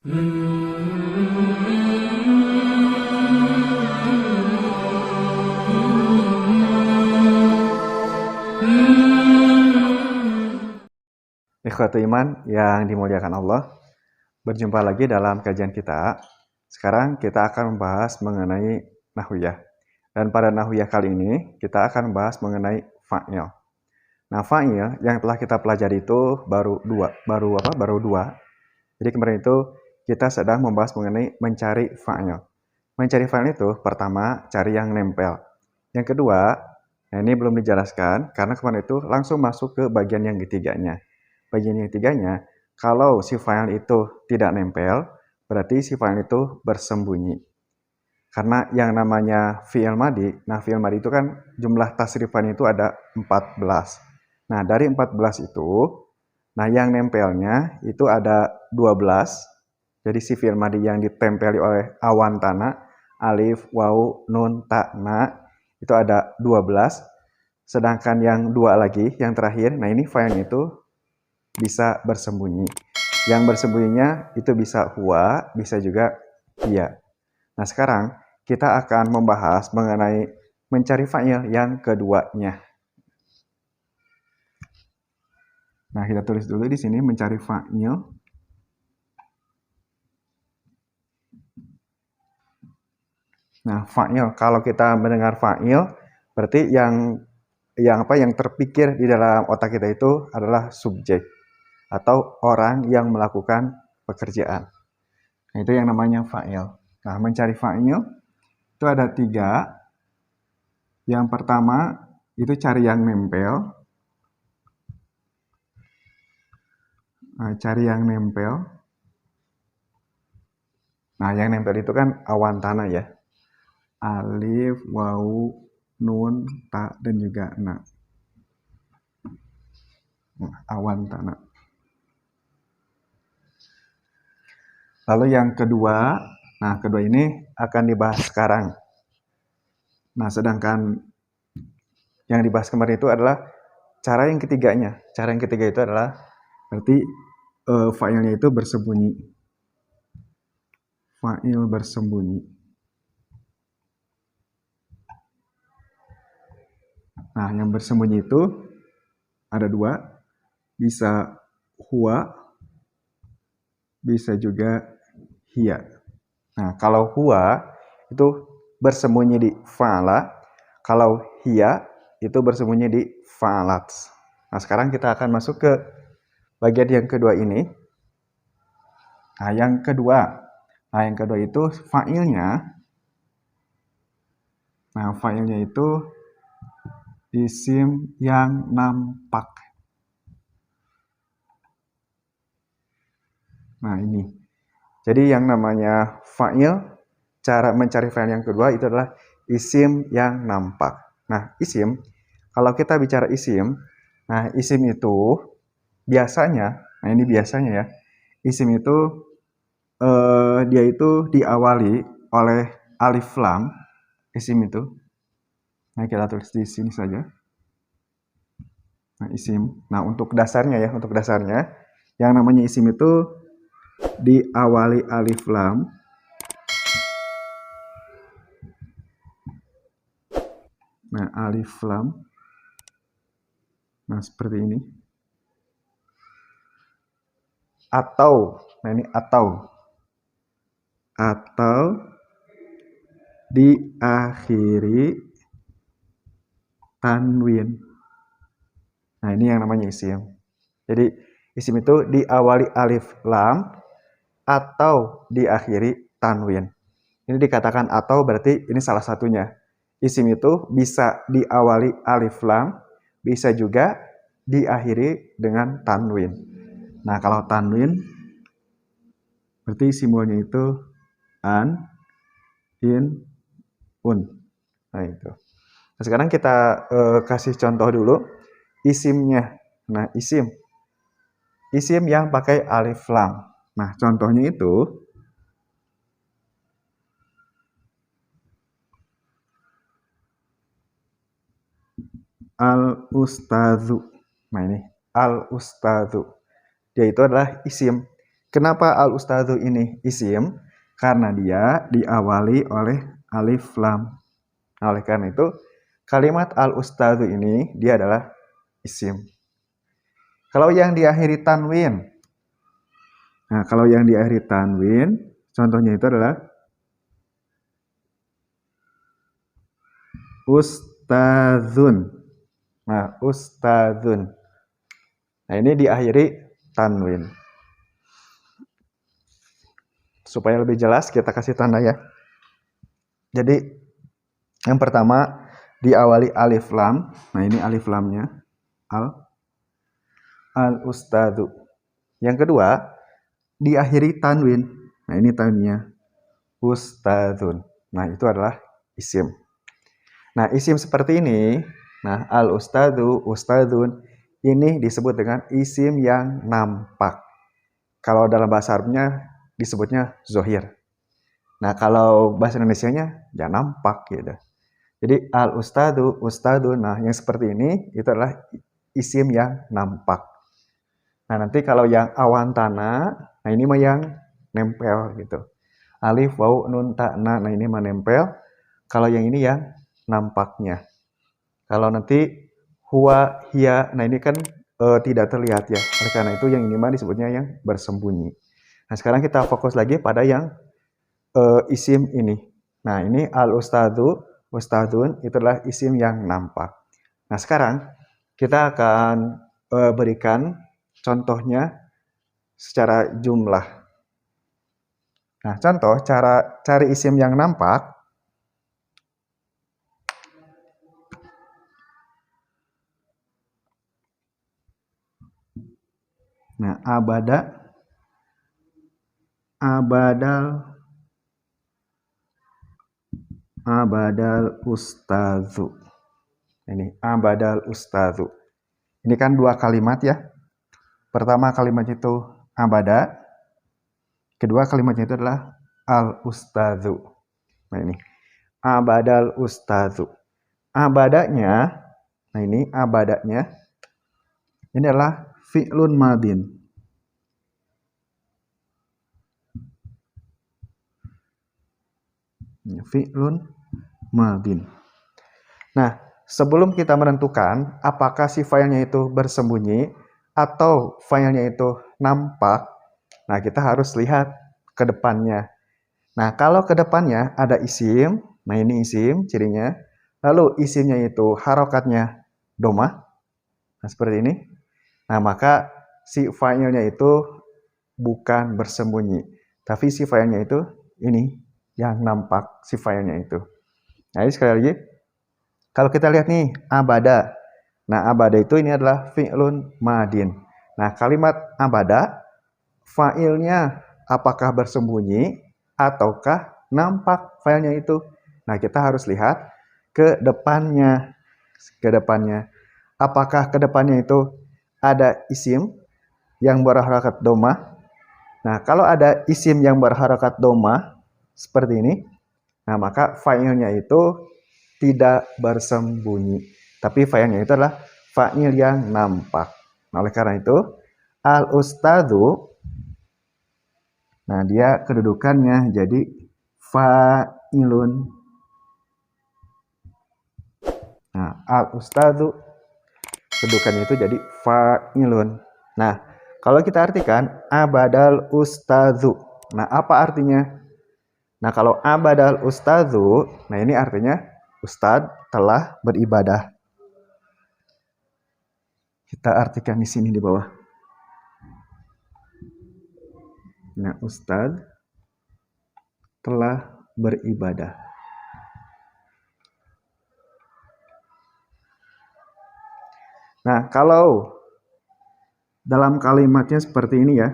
Ikhwatu iman yang dimuliakan Allah, berjumpa lagi dalam kajian kita. Sekarang kita akan membahas mengenai nahwiyah. Dan pada nahwiyah kali ini kita akan membahas mengenai fa'il. Nah, fa'il yang telah kita pelajari itu baru dua. Jadi kemarin itu kita sedang membahas mengenai mencari fa'il. Mencari fa'il itu pertama cari yang nempel. Yang kedua, nah ini belum dijelaskan karena kemarin itu langsung masuk ke bagian yang ketiganya. Bagian yang ketiganya, kalau si file itu tidak nempel, berarti si file itu bersembunyi. Karena yang namanya fi'il madi, nah fi'il madi itu kan jumlah tasrifannya itu ada 14. Nah, dari 14 itu, nah yang nempelnya itu ada 12. Jadi si fi'il madi yang ditempeli oleh awan tanah, alif, waw, nun, ta, na, itu ada 12. Sedangkan yang dua lagi, yang terakhir, nah ini file itu bisa bersembunyi. Yang bersembunyinya itu bisa huwa, bisa juga iya. Nah, sekarang kita akan membahas mengenai mencari fa'il yang keduanya. Nah, kita tulis dulu di sini mencari fa'il. Nah, fa'il, kalau kita mendengar fa'il, berarti yang terpikir di dalam otak kita itu adalah subjek atau orang yang melakukan pekerjaan. Nah, itu yang namanya fa'il. Nah, mencari fa'il itu ada 3. Yang pertama itu cari yang nempel. Nah, cari yang nempel. Nah, yang nempel itu kan awan tanah ya. Alif, waw, nun, ta, dan juga na. Nah, awan tanah. Lalu yang kedua, nah kedua ini akan dibahas sekarang. Nah, sedangkan yang dibahas kemarin itu adalah cara yang ketiganya. Cara yang ketiga itu adalah berarti fa'ilnya itu bersembunyi. Fa'il bersembunyi. Nah, yang bersembunyi itu ada 2. Bisa huwa, bisa juga hiya. Nah, kalau huwa itu bersembunyi di fa'ala, kalau hiya itu bersembunyi di fa'alat. Nah, sekarang kita akan masuk ke bagian yang kedua ini. Nah, yang kedua itu fa'ilnya. Nah, fa'ilnya itu isim yang nampak. Nah, ini. Jadi yang namanya fa'il, cara mencari fa'il yang kedua itu adalah isim yang nampak. Nah, isim, kalau kita bicara isim, nah isim itu biasanya, nah ini biasanya ya, isim itu dia itu diawali oleh alif lam, isim itu. Nah, kita tulis di sini saja. Nah, isim. Nah, untuk dasarnya ya, yang namanya isim itu diawali alif lam. Nah, alif lam. Nah, seperti ini. Atau, nah ini atau diakhiri tanwin. Nah, ini yang namanya isim. Jadi, isim itu diawali alif lam atau diakhiri tanwin. Ini dikatakan atau berarti ini salah satunya. Isim itu bisa diawali alif lam, bisa juga diakhiri dengan tanwin. Nah, kalau tanwin berarti simbolnya itu an, in, un. Nah, itu. Nah, sekarang kita kasih contoh dulu isimnya. Nah, isim yang pakai alif lam. Nah, contohnya itu al-ustadzu. Nah, ini al-ustadzu. Dia itu adalah isim. Kenapa al-ustadzu ini isim? Karena dia diawali oleh alif lam. Nah, oleh karena itu kalimat al-ustadzu ini dia adalah isim. Kalau yang diakhiri tanwin. Nah, kalau yang diakhiri tanwin, contohnya itu adalah ustadzun. Nah, ustadzun. Nah, ini diakhiri tanwin. Supaya lebih jelas kita kasih tanda ya. Jadi yang pertama diawali alif lam. Nah, ini alif lamnya. Al-ustadzu. Yang kedua diakhiri tanwin. Nah, ini tanwinnya. Ustadzun. Nah, itu adalah isim. Nah, isim seperti ini, nah al-ustadzu, ustadzun, ini disebut dengan isim yang nampak. Kalau dalam bahasa Arabnya disebutnya zohir. Nah, kalau bahasa Indonesianya ya nampak gitu. Jadi al-ustadzu, ustadzun, nah yang seperti ini itu adalah isim yang nampak. Nah, nanti kalau yang awantana, nah ini mah yang nempel gitu. Alif, waw, nun, ta, na, nah ini mah nempel. Kalau yang ini yang nampaknya. Kalau nanti huwa, hiya, nah ini kan tidak terlihat ya. Oleh karena itu yang ini mah disebutnya yang bersembunyi. Nah, sekarang kita fokus lagi pada yang isim ini. Nah, ini al-ustadzu, ustadzun, itu adalah isim yang nampak. Nah, sekarang kita akan berikan contohnya secara jumlah. Nah, contoh cara cari isim yang nampak. Nah, abadal ustadzu. Ini abadal ustadzu. Ini kan dua kalimat ya. Pertama kalimat itu abada. Kedua kalimatnya itu adalah al-ustadzu. Nah, ini abadal ustadzu. Abadanya, nah ini abadanya, ini adalah fi'lun madin. Fi'lun madin. Nah, sebelum kita menentukan apakah si filenya itu bersembunyi atau filenya itu nampak, nah kita harus lihat ke depannya. Nah, kalau ke depannya ada isim, nah ini isim cirinya, lalu isimnya itu harokatnya domah, nah seperti ini. Nah, maka si filenya itu bukan bersembunyi, tapi si filenya itu ini yang nampak si filenya itu. Nah, ini sekali lagi, kalau kita lihat nih abada. Nah, abada itu ini adalah fi'lun madin. Nah, kalimat abada fa'ilnya apakah bersembunyi ataukah nampak filenya itu. Nah, kita harus lihat ke depannya. Ke depannya. Apakah ke depannya itu ada isim yang berharakat domah? Nah, kalau ada isim yang berharakat domah seperti ini, nah maka fa'ilnya itu tidak bersembunyi. Tapi fa'ilnya itu adalah fa'il yang nampak. Nah, oleh karena itu al-ustadzu, nah dia kedudukannya jadi fa'ilun. Nah, al-ustadzu kedudukannya itu jadi fa'ilun. Nah, kalau kita artikan abadal ustadzu. Nah, apa artinya? Nah, kalau abadal ustadzu, nah ini artinya ustadz telah beribadah. Kita artikan di sini di bawah. Nah, ustadz telah beribadah. Nah, kalau dalam kalimatnya seperti ini ya.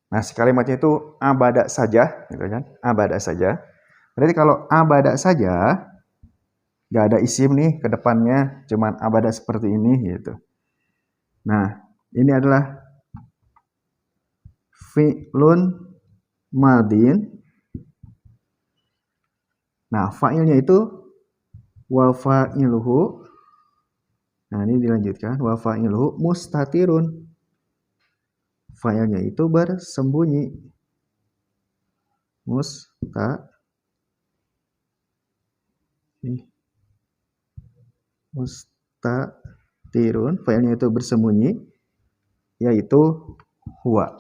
Nah, si kalimatnya itu abada saja, gitu kan? Abada saja. Berarti kalau abada saja, nggak ada isim nih ke depannya, cuman abada seperti ini gitu. Nah, ini adalah fi'lun madin. Nah, fa'ilnya itu wa fa'iluhu Nah, ini dilanjutkan wa fa'iluhu mustatirun. Fa'ilnya itu bersembunyi. Mustatirun, fa'ilnya itu bersembunyi, yaitu huwa.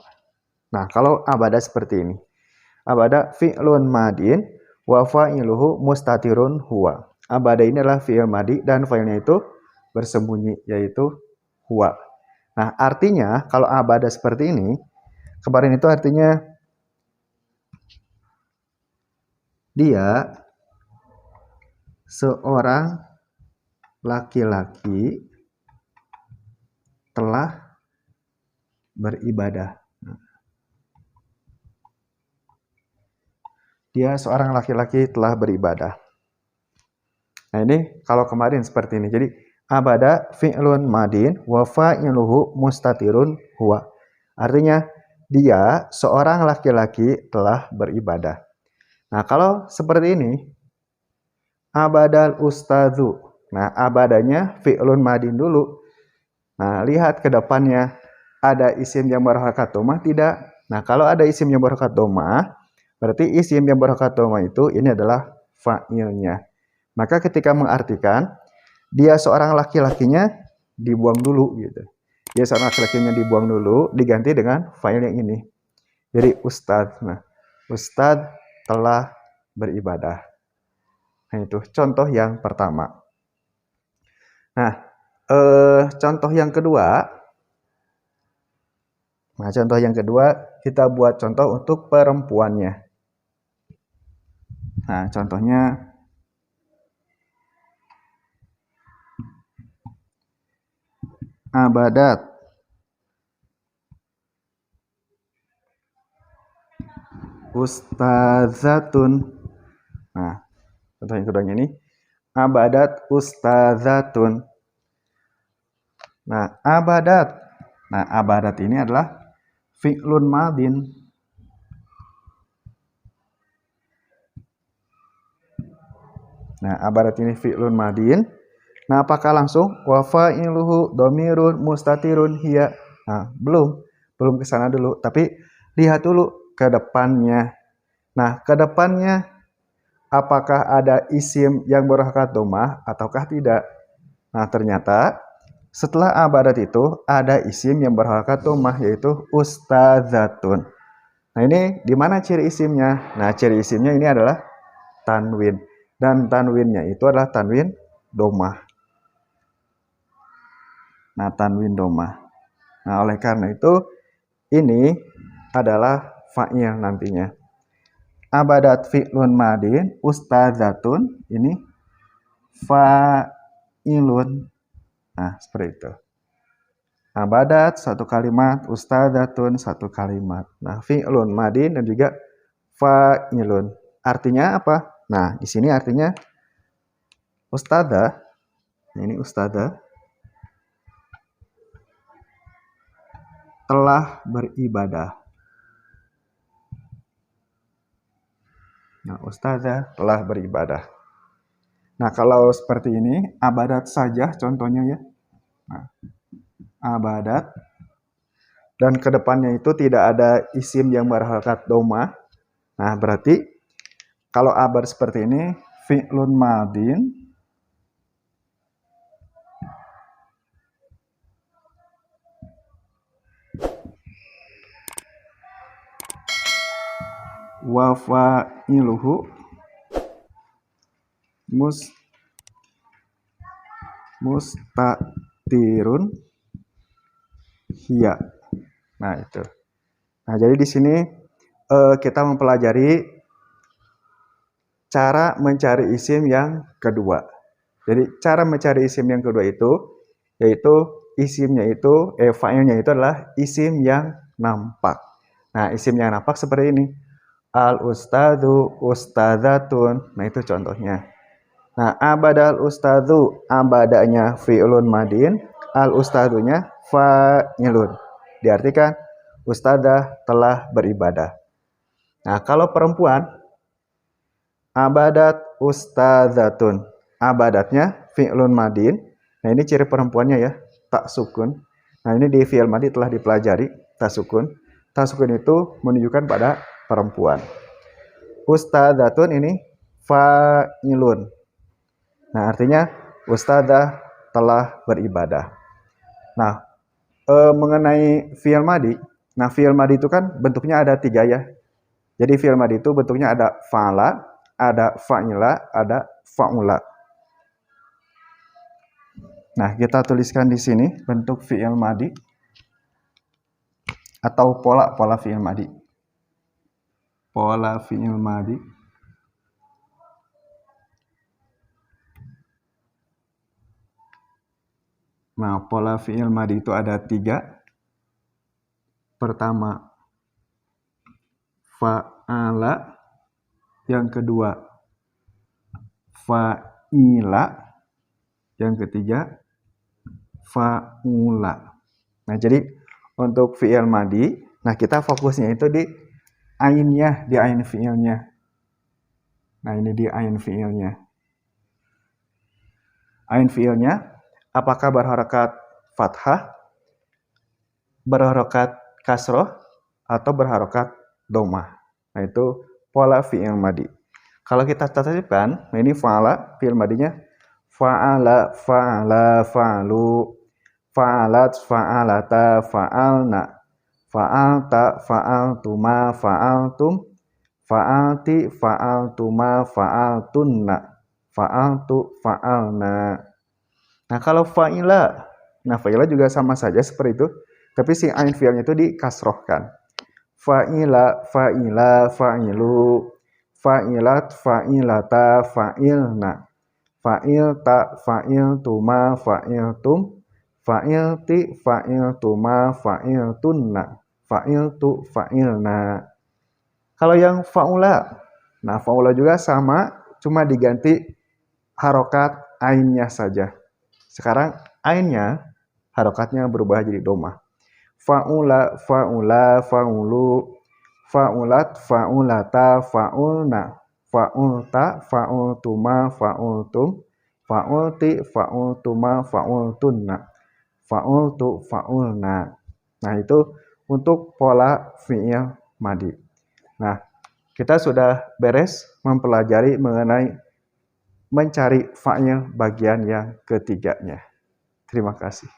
Nah, kalau abada seperti ini. Abada fi'lun madin wa fa'iluhu mustatirun huwa. Abada ini adalah fi'il madi dan fa'ilnya itu bersembunyi, yaitu huwa. Nah, artinya kalau abada seperti ini, kemarin itu artinya dia seorang laki-laki telah beribadah. Dia seorang laki-laki telah beribadah. Nah, ini kalau kemarin seperti ini. Jadi abada fi'lun madin wa fa'iluhu mustatirun huwa. Artinya dia seorang laki-laki telah beribadah. Nah, kalau seperti ini abadal ustadzu. Nah, abadanya fi'lun madin dulu. Nah, lihat ke depannya ada isim yang berharokat dhammah tidak? Nah, kalau ada isim yang berharokat dhammah, berarti isim yang berharokat dhammah itu ini adalah fa'ilnya. Maka ketika mengartikan dia seorang laki-lakinya dibuang dulu gitu. Dia seorang laki-lakinya dibuang dulu, diganti dengan fa'il yang ini. Jadi ustadz. Nah, ustadz telah beribadah. Nah, itu contoh yang pertama. Nah, contoh yang kedua. Nah, contoh yang kedua kita buat contoh untuk perempuannya. Nah, contohnya abadat ustazatun. Nah, contoh yang keduanya ini abadat ustazatun. Nah, abadat. Nah, abadat ini adalah fi'lun madin. Nah, abadat ini fi'lun madin. Nah, apakah langsung wa fa'iluhu dhamirun mustatirun hiya? Nah, belum ke sana dulu, tapi lihat dulu ke depannya. Nah, ke depannya apakah ada isim yang berharokat dhammah ataukah tidak? Nah, ternyata setelah abadat itu ada isim yang berharokat dhammah yaitu ustazatun. Nah, ini di mana ciri isimnya? Nah, ciri isimnya ini adalah tanwin. Dan tanwinnya itu adalah tanwin dhammah. Nah, tanwin dhammah. Nah, oleh karena itu ini adalah fa'il nantinya. Abadat fi'lun madin ustazatun, ini fa'ilun. Nah, seperti itu. Abadat satu kalimat, ustazatun satu kalimat. Nah, fi'lun madin dan juga fa'ilun. Artinya apa? Nah, di sini artinya ustadzah. Ini ustadzah telah beribadah. Nah, ustazah telah beribadah. Nah, kalau seperti ini abadat saja contohnya ya. Nah, abadat dan kedepannya itu tidak ada isim yang berharokat dhammah. Nah, berarti kalau abad seperti ini fi'lun madin wa fa'iluhu mustatirun hiya. Nah, itu. Nah, jadi di sini kita mempelajari cara mencari isim yang kedua. Jadi cara mencari isim yang kedua itu yaitu isimnya itu fa'ilnya itu adalah isim yang nampak. Nah, isim yang nampak seperti ini. Al ustadzu ustadzatun. Nah, itu contohnya. Nah, abadal ustadzu, abadanya fi'lun madin, al ustadzunya fa'ilun. Diartikan ustadzah telah beribadah. Nah, kalau perempuan abadat ustadzatun. Abadatnya fi'lun madin, Nah, ini ciri perempuannya ya, tak sukun. Nah, ini di fi'il madhi telah dipelajari, tak sukun. Tak sukun itu menunjukkan pada perempuan. Ustadzatun ini fa'ilun. Nah, artinya ustadzah telah beribadah. Nah, mengenai fi'il madhi, nah fi'il madhi itu kan bentuknya ada 3 ya. Jadi fi'il madhi itu bentuknya ada fa'ala, ada fa'ila, ada fa'ula. Nah, kita tuliskan di sini bentuk fi'il madhi atau pola fi'il madhi. Pola fi'il madhi. Nah, pola fi'il madhi itu ada 3. Pertama, fa'ala. Yang kedua, fa'ila. Yang ketiga, fa'ula. Nah, jadi untuk fi'il madhi, nah kita fokusnya itu di ainnya, di ain fi'ilnya. Nah, ini di ain fi'ilnya. Ain fi'ilnya apakah berharokat fathah, berharokat kasroh, atau berharokat domah. Nah, itu pola fi'il madhi. Kalau kita tertibkan, nah ini fa'ala, fi'il madhinya fa'ala, fa'ala, fa'alu, fa'alat, fa'alata, fa'alna, fa'alta, fa'altuma, fa'altum, fa'alti, fa'altuma, fa'altunna, fa'altu, fa'alna. Nah, kalau fa'ila, nah fa'ila juga sama saja seperti itu, tapi si ain fi'ilnya itu dikasrohkan. Fa'ila, fa'ila, fa'ilu, fa'ilat, fa'ilata, fa'ilna, fa'ilta, fa'iltuma, fa'iltum, fa'ilti, fa'iltuma, fa'iltunna, fa'iltu, fa'ilna. Kalau yang fa'ula, nah fa'ula juga sama, cuma diganti harokat ainnya saja. Sekarang ainnya harokatnya berubah jadi domah. Fa'ula, fa'ula, fa'ulu, fa'ulat, fa'ulata, fa'ulna, fa'ulta, fa'ultuma, fa'ultum, fa'ulti, fa'ultuma, fa'ultunna, fa'ultu, fa'ulna. Nah, itu untuk pola fi'il madhi. Nah, kita sudah beres mempelajari mengenai mencari fa'il bagian yang ketiganya. Terima kasih.